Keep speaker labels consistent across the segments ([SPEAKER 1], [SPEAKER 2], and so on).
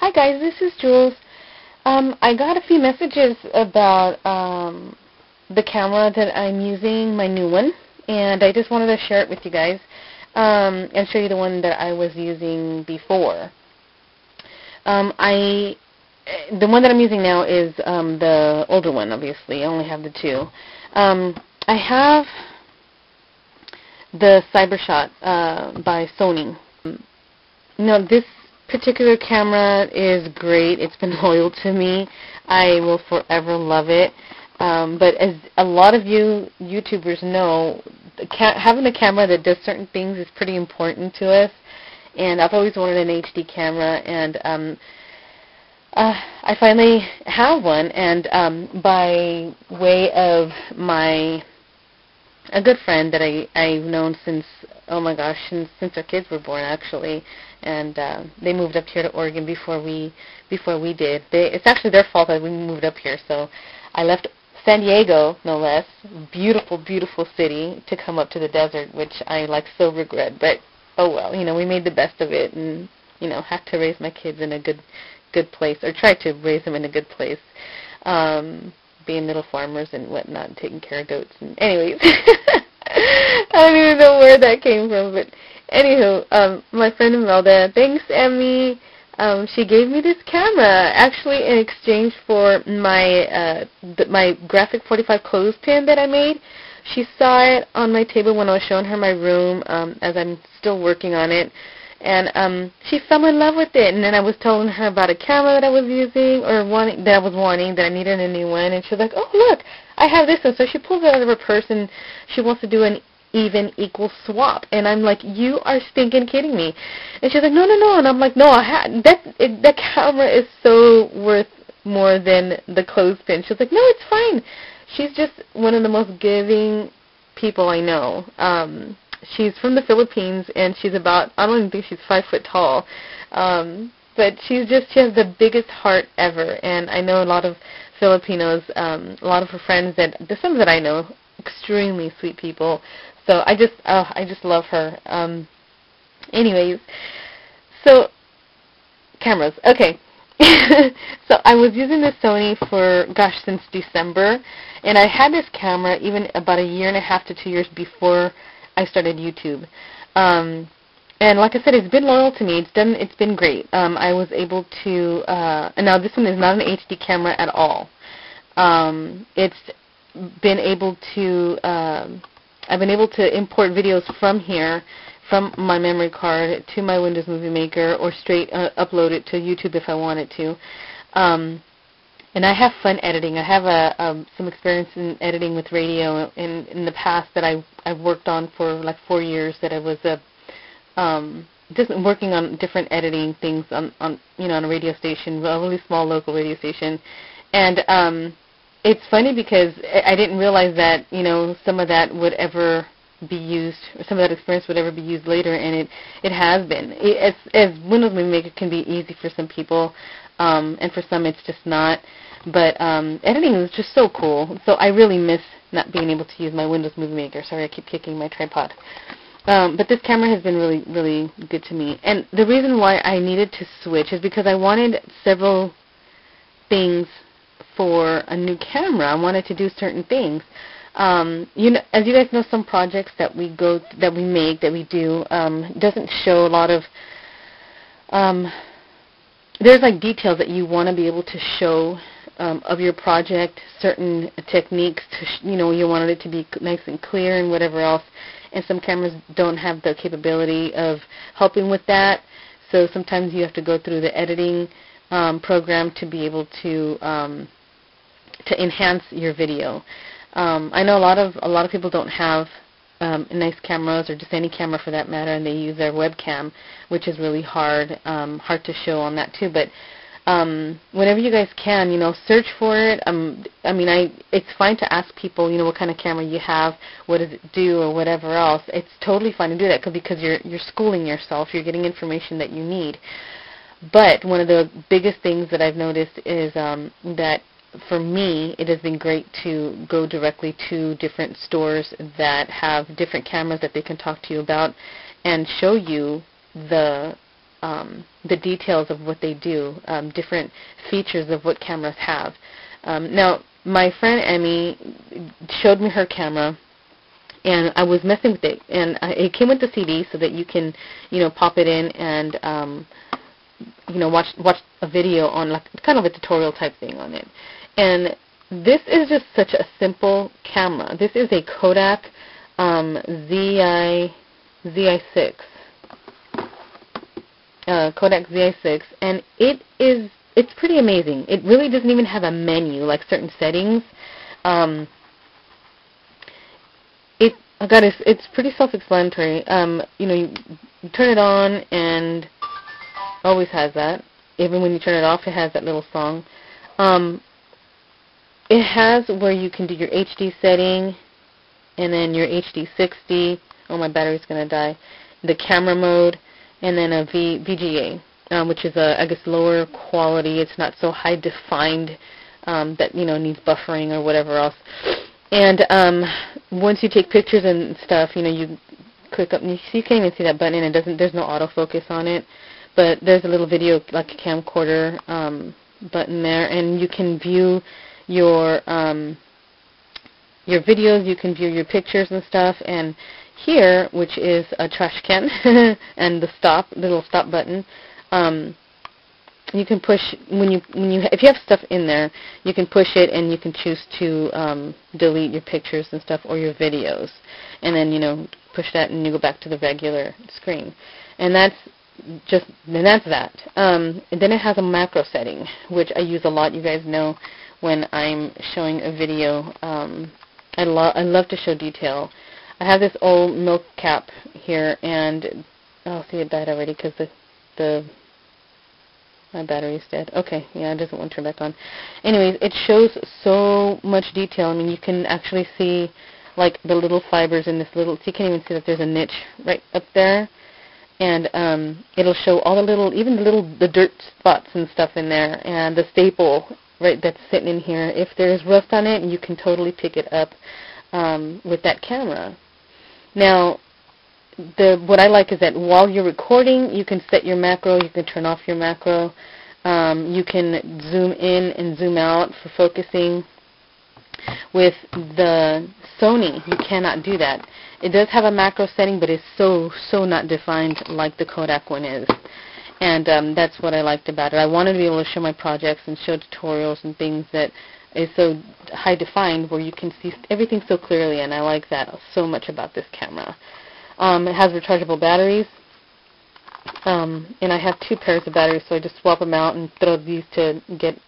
[SPEAKER 1] Hi guys, this is Jules. I got a few messages about the camera that I'm using, my new one, and I just wanted to share it with you guys and show you the one that I was using before. The one that I'm using now is the older one, obviously. I only have the two. I have the CyberShot by Sony. This particular camera is great. It's been loyal to me. I will forever love it. But as a lot of you YouTubers know, having a camera that does certain things is pretty important to us. And I've always wanted an HD camera, and I finally have one. And by way of a good friend that I've known since, oh my gosh, since our kids were born, actually. And they moved up here to Oregon before we did. It's actually their fault that we moved up here. So I left San Diego, no less, beautiful, beautiful city, to come up to the desert, which I so regret. But oh well, we made the best of it, and had to raise my kids in a good place, or try to raise them in a good place, being little farmers and whatnot, taking care of goats. And anyways, I don't even know where that came from, but anywho, my friend Imelda, thanks, Emmy. She gave me this camera, actually in exchange for my graphic 45 clothespin that I made. She saw it on my table when I was showing her my room, as I'm still working on it, and she fell in love with it. And then I was telling her about a camera that I was using, or that I needed a new one, and she was like, "Oh, look, I have this one." So she pulls it out of her purse, and she wants to do an equal swap. And I'm like, "You are stinking kidding me." And she's like, no. And I'm like, "No, that camera is so worth more than the clothespin." She's like, "No, it's fine." She's just one of the most giving people I know. She's from the Philippines, and she's I don't even think she's 5 foot tall. But she has the biggest heart ever. And I know a lot of Filipinos, a lot of her friends, some that I know, extremely sweet people. So I just love her. Anyways, so cameras. Okay. So I was using the Sony for, since December, and I had this camera even about 1.5 to 2 years before I started YouTube. And like I said, it's been loyal to me. It's been great. I was able to, and now this one is not an HD camera at all. It's been able to, I've been able to import videos from here, from my memory card, to my Windows Movie Maker, or straight upload it to YouTube if I wanted to. And I have fun editing. I have some experience in editing with radio in the past that I've worked on for 4 years. That I was just working on different editing things on a radio station, a really small local radio station, and it's funny because I didn't realize that, some of that would ever be used, or some of that experience would ever be used later, and it has been. As Windows Movie Maker can be easy for some people, and for some it's just not. But editing is just so cool. So I really miss not being able to use my Windows Movie Maker. Sorry, I keep kicking my tripod. But this camera has been really, really good to me. And the reason why I needed to switch is because I wanted several things for a new camera. I wanted to do certain things. As you guys know, some projects that we do, doesn't show a lot of. There's details that you want to be able to show of your project, certain techniques. You wanted it to be nice and clear and whatever else. And some cameras don't have the capability of helping with that. So sometimes you have to go through the editing program to be able to enhance your video. I know a lot of people don't have nice cameras, or just any camera for that matter, and they use their webcam, which is really hard to show on that too. But whenever you guys can, search for it. It's fine to ask people, what kind of camera you have, what does it do, or whatever else. It's totally fine to do that because you're schooling yourself. You're getting information that you need. But one of the biggest things that I've noticed is that for me, it has been great to go directly to different stores that have different cameras that they can talk to you about and show you the the details of what they do, different features of what cameras have. Now, my friend Emmy showed me her camera, and I was messing with it, and it came with the CD so that you can, pop it in and, watch a video on, like, kind of a tutorial type thing on it. And this is just such a simple camera. This is a Kodak ZI6. Kodak ZI6, and it's pretty amazing. It really doesn't even have a menu like certain settings. It's pretty self-explanatory. You turn it on, and always has that. Even when you turn it off, it has that little song. It has where you can do your HD setting, and then your HD 60. Oh, my battery's gonna die. The camera mode, and then a VGA, which is I guess lower quality. It's not so high defined that needs buffering or whatever else. And once you take pictures and stuff, you click up, and you can't even see that button, and there's no autofocus on it, but there's a little video, like a camcorder button there, and you can view your videos, you can view your pictures and stuff. And here, which is a trash can, and the little stop button, you can push if you have stuff in there, you can push it, and you can choose to delete your pictures and stuff or your videos, and then push that, and you go back to the regular screen, and that's that. And then it has a macro setting, which I use a lot. You guys know when I'm showing a video, I love to show detail. I have this old milk cap here, and see, it died already because my battery's dead. Okay, yeah, it doesn't want to turn back on. Anyways, it shows so much detail. I mean, you can actually see like the little fibers in this little. So you can't even see that there's a niche right up there, and it'll show all the dirt spots and stuff in there, and the staple right that's sitting in here. If there's rust on it, you can totally pick it up with that camera. Now, what I like is that while you're recording, you can set your macro, you can turn off your macro, you can zoom in and zoom out for focusing. With the Sony, you cannot do that. It does have a macro setting, but it's so not defined like the Kodak one is. And that's what I liked about it. I wanted to be able to show my projects and show tutorials and things that is so high defined where you can see everything so clearly, and I like that so much about this camera. It has rechargeable batteries, and I have 2 pairs of batteries, so I just swap them out and throw these to get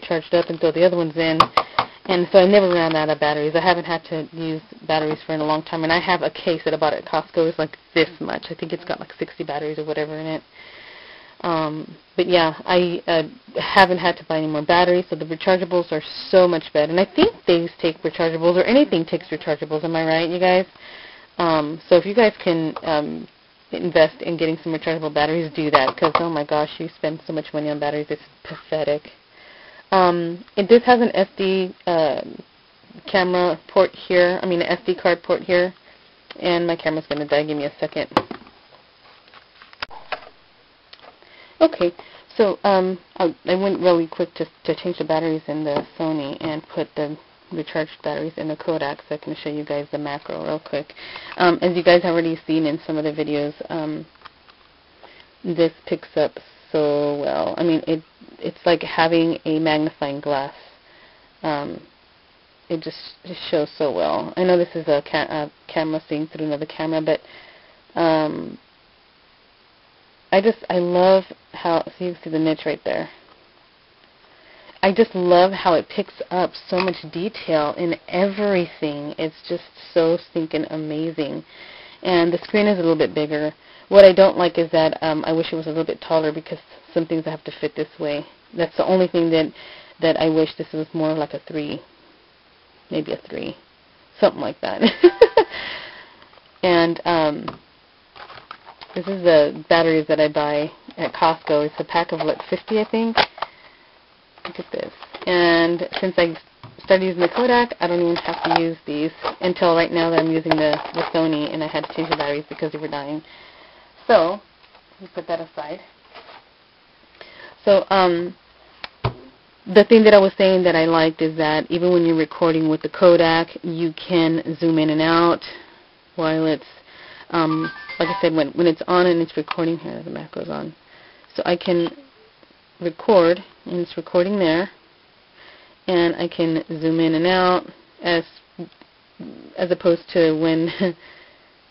[SPEAKER 1] charged up, and throw the other ones in. And so I never ran out of batteries. I haven't had to use batteries for a long time, and I have a case that I bought at Costco. It's like this much. I think it's got like 60 batteries or whatever in it. But yeah, I haven't had to buy any more batteries, so the rechargeables are so much better. And I think these take rechargeables, or anything takes rechargeables. Am I right, you guys? So if you guys can invest in getting some rechargeable batteries, do that, because oh my gosh, you spend so much money on batteries, it's pathetic. This has an SD camera port here, an SD card port here, and my camera's going to die. Give me a second. Okay, so I went really quick to change the batteries in the Sony and put the recharged batteries in the Kodak, so I can show you guys the macro real quick. As you guys have already seen in some of the videos, this picks up so well. It's like having a magnifying glass. It just shows so well. I know this is a camera seeing through another camera, but I love how, so you can see the niche right there. I just love how it picks up so much detail in everything. It's just so stinking amazing. And the screen is a little bit bigger. What I don't like is that I wish it was a little bit taller, because some things I have to fit this way. That's the only thing that I wish this was more like a 3. Maybe a 3. Something like that. And this is the batteries that I buy at Costco. It's a pack of, 50, I think. Look at this. And since I started using the Kodak, I don't even have to use these until right now that I'm using the Sony, and I had to change the batteries because they were dying. So, me put that aside. So, the thing that I was saying that I liked is that even when you're recording with the Kodak, you can zoom in and out while it's, like I said, when it's on and it's recording. Here, the macro's on. So I can record, and it's recording there, and I can zoom in and out as opposed to when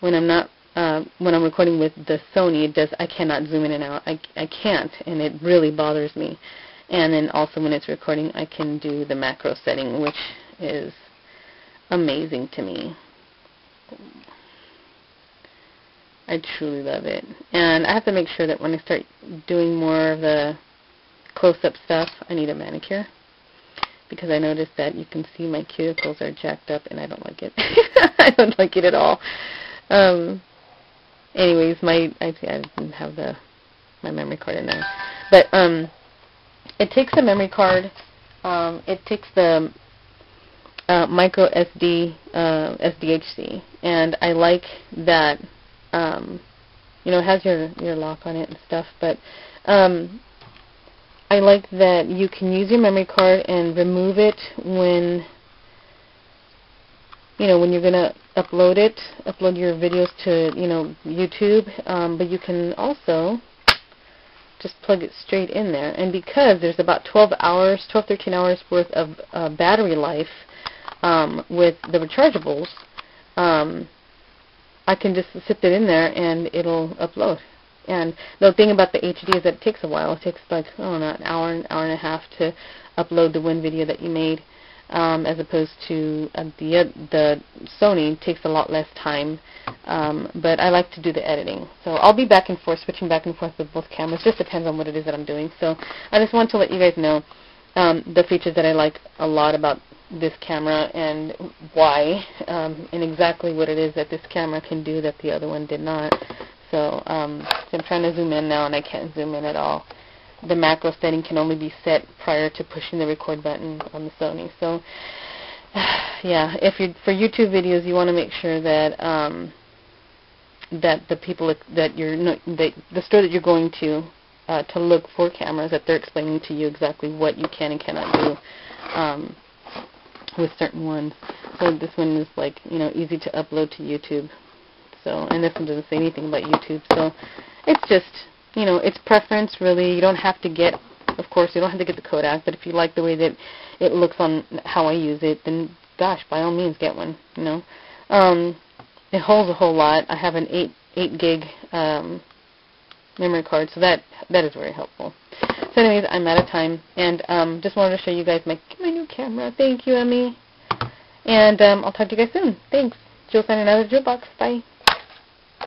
[SPEAKER 1] I'm not when I'm recording with the Sony. I cannot zoom in and out. I can't, and it really bothers me. And then also when it's recording, I can do the macro setting, which is amazing to me. I truly love it. And I have to make sure that when I start doing more of the close-up stuff, I need a manicure, because I noticed that you can see my cuticles are jacked up, and I don't like it. I don't like it at all. Anyways, I didn't have my memory card in there. But it takes the memory card. It takes the micro SD SDHC, and I like that. It has your lock on it and stuff. But I like that you can use your memory card and remove it when you're gonna upload your videos to YouTube. But you can also just plug it straight in there. And because there's about 13 hours worth of battery life with the rechargeables, I can just sit it in there and it'll upload. And the thing about the HD is that it takes a while. It takes like, an hour and a half to upload the one video that you made, as opposed to the Sony takes a lot less time. But I like to do the editing. So I'll be switching back and forth with both cameras. Just depends on what it is that I'm doing. So I just want to let you guys know the features that I like a lot about this camera and why, and exactly what it is that this camera can do that the other one did not. So I'm trying to zoom in now, and I can't zoom in at all. The macro setting can only be set prior to pushing the record button on the Sony. So, yeah, for YouTube videos, you want to make sure that that the people that the store that you're going to look for cameras, that they're explaining to you exactly what you can and cannot do with certain ones. So this one is easy to upload to YouTube. So, and this one doesn't say anything about YouTube. So it's just, it's preference, really. You don't have to get, of course, you don't have to get the Kodak, but if you like the way that it looks on how I use it, then gosh, by all means, get one. It holds a whole lot. I have an 8 gig memory card, so that is very helpful. So anyways, I'm out of time, and just wanted to show you guys my new camera. Thank you, Emmy. And I'll talk to you guys soon. Thanks. Jules signing out of the Jewel Box. Bye.